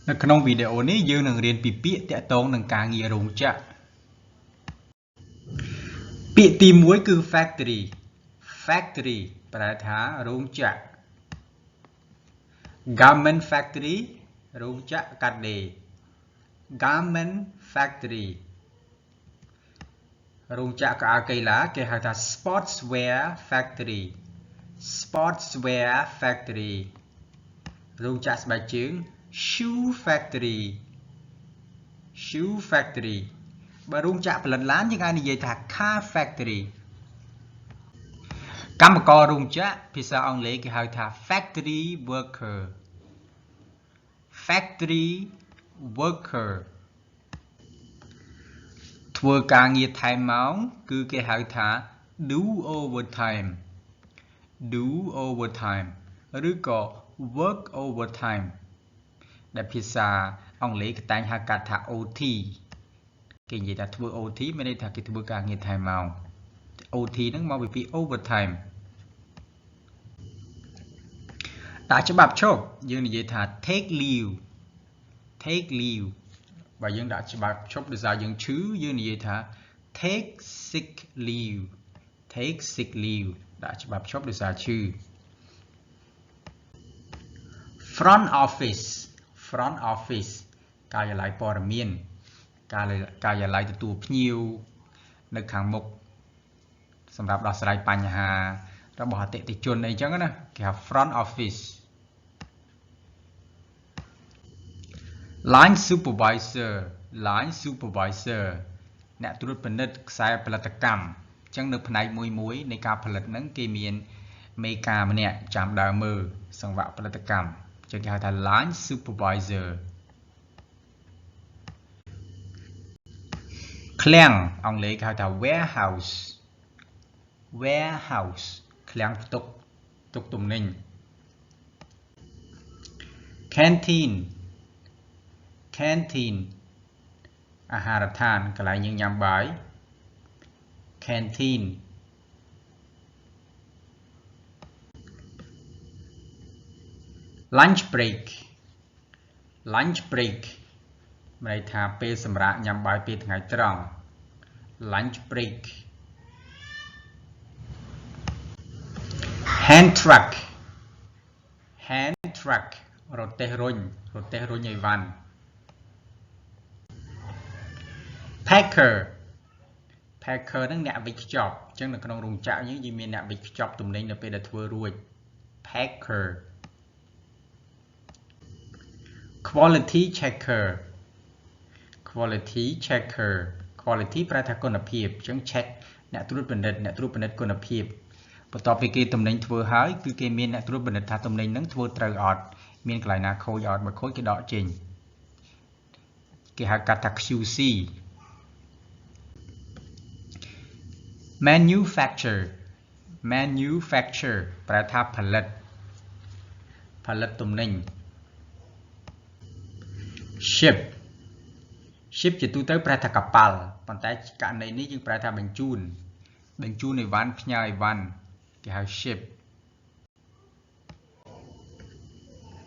នៅក្នុងវីដេអូនេះយើងនឹងរៀនពីពាក្យតាក់ទងនឹងការងាររោងចក្រពាក្យទី1គឺ factory factory ប្រែថារោងចក្រ garment factory រោងចក្រកាត់ដេរ garment factory រោងចក្រកៅអៅកីឡាគេហៅថា sportswear factory sportswear factory រោងចក្រស្បែកជើងshoe factory shoe factory បើរោងចក្រផលិតឡានយើងអាចនិយាយថា car factory កម្មកររោងចក្រភាសាអង់គ្លេសគេហៅថា factory worker factory worker ធ្វើការងារថែមម៉ោងគឺគេហៅថា do overtime do overtime ឬក៏ work overtime ដែលភាសាអង់គ្លេសគេតែងហៅកាត់ថា OT គេនិយាយថាធ្វើ OT មានន័យថាគេធ្វើការងារថែមម៉ោង OT ហ្នឹងមកពីពាក្យ overtime ដាក់ច្បាប់ឈប់យើងនិយាយថា take leave take leave បើយើងដាក់ច្បាប់ឈប់ដោយសារយើងឈឺយើងនិយាយថា take sick leave take sick leave ដាក់ច្បាប់ឈប់ដោយសារឈឺ front office front office ការិយាល័យព័ត៌មានការិយាល័យទទួលភ្ញៀវនៅខាងមុខសម្រាប់ដោះស្រាយបញ្ហារបស់អតិថិជនអីចឹងណាគេហៅ front office line supervisor line supervisor អ្នកត្រួតពិនិត្យខ្សែផលិតកម្មអញ្ចឹងនៅផ្នែកមួយនៃការផលិតហ្នឹងគេមានមេការម្នាក់ចាំដើរមើលសង្វាក់ផលិតកម្មអញ្ចឹងគេហៅថា line supervisor ឃ្លាំងអង់គ្លេសគេហៅថា warehouse warehouse ឃ្លាំងផ្ទុកទំនិញ canteen canteen អាហារដ្ឋានកន្លែងយើងញ៉ាំបាយ canteen lunch break lunch break មានន័យថាពេលសម្រាកញ៉ាំបាយពេលថ្ងៃត្រង់ lunch break hand truck hand truck រទេះរុញអីវ៉ាន់ packer packer ហ្នឹងអ្នកវេចខ្ចប់អញ្ចឹងនៅក្នុងរោងចក្រយើងមានអ្នកវេចខ្ចប់ទំនិញនៅពេលដែលធ្វើរួច packer quality checker quality checker quality ប្រែថាគុណភាពអញ្ចឹង check អ្នកត្រួតពិនិត្យគុណភាពបន្ទាប់ពីគេទំនិញធ្វើហើយគឺគេមានអ្នកត្រួតពិនិត្យថាទំនិញហ្នឹងធ្វើត្រូវអត់មានកន្លែងណាខូចអត់បើខូចគេដកចេញគេហៅកាត់ថា QC manufacture ប្រែថាផលិតទំនិញ ship ជាទូទៅប្រែថាកប៉ាល់ប៉ុន្តែករណីនេះយើងប្រែថាបញ្ជូនអីវ៉ាន់ផ្ញើអីវ៉ាន់គេហៅ ship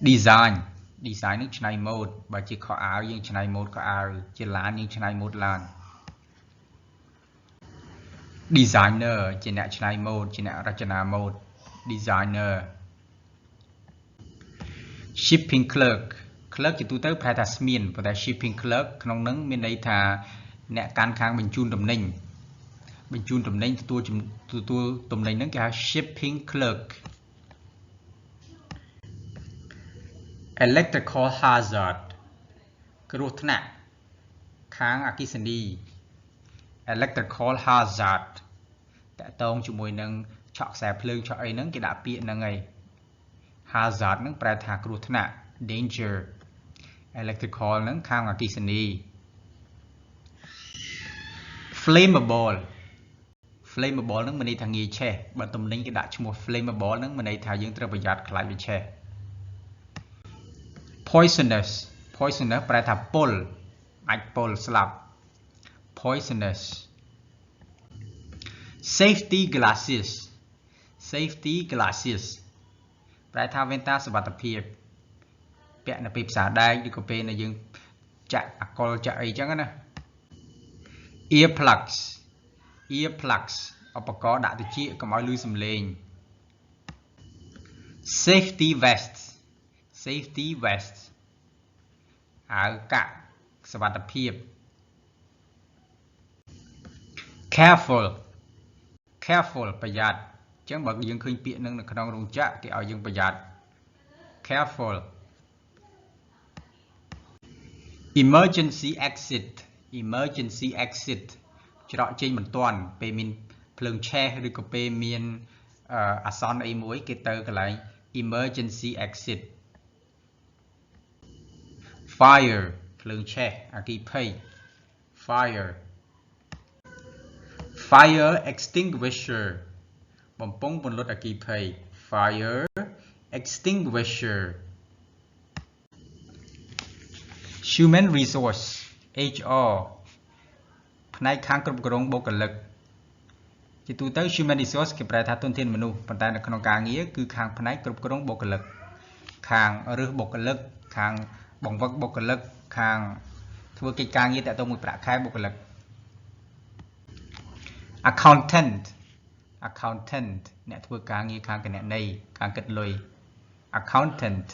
design នឹងច្នៃម៉ូដបើជាខោអាវយើងច្នៃម៉ូដខោអាវជាឡានយើងច្នៃម៉ូដឡាន designer ជាអ្នកច្នៃម៉ូដជាអ្នករចនាម៉ូដ designer shipping clerk ជាទូទៅប្រែថាស្មៀនប៉ុន្តែ shipping clerk ក្នុងនឹងមានន័យថាអ្នកកាន់ខាងបញ្ជូនទំនិញទទួលទំនិញហ្នឹងគេហៅ shipping clerk electrical hazard គ្រោះថ្នាក់ខាងអគ្គិសនី electrical hazard តកតងជាមួយនឹងឆក់ខ្សែភ្លើងឆក់អីហ្នឹងគេដាក់ពាក្យហ្នឹងហើយ hazard ហ្នឹងប្រែថាគ្រោះថ្នាក់ danger electrical ហ្នឹងខាងអគ្គិសនី flammable ហ្នឹងមានន័យថាងាយឆេះបើទំនិញគេដាក់ឈ្មោះ flammable ហ្នឹងមានន័យថាយើងត្រូវប្រយ័ត្នខ្លាចវាឆេះ poisonous ប្រែថាពុលអាចពុលស្លាប់ poisonous safety glasses ប្រែថាវ៉ែនតាសុវត្ថិភាព bẹn là bịp xả đai đi có bê là dương chạ col chạ ấy chắc á earplugs earplugs ở bậc có đã từ chia có mọi lưu sầm lên safety vest áo cạสวัสดิภาพ careful ประหยัดจังบอกยังเคยเปลี่ยนนึงในขนมรงจะที่เอายังประหยัด careful emergency exit จะรอเจนเหมือนตอนไปมีเพลิงแช่หรือก็ไปมีอาซอนไอ้มวยเกตเตอร์กันไร emergency exit fire เพลิงแช่อากีเพย์ fire extinguisher บอมป้องบนรถอากีเพย์ fire extinguisher human resource HR ផ្នែកខាងគ្រប់គ្រងបុគ្គលិកជាទូទៅ human resource គេប្រែថាទុនធានមនុស្សប៉ុន្តែនៅក្នុងការងារគឺខាងផ្នែកគ្រប់គ្រងបុគ្គលិកខាងរើសបុគ្គលិកខាងបង្វឹកបុគ្គលិកខាងធ្វើកិច្ចការងារតាក់ទងមួយប្រាក់ខែបុគ្គលិក accountant អ្នកធ្វើការងារខាងគណនេយ្យខាងគិតលុយ accountant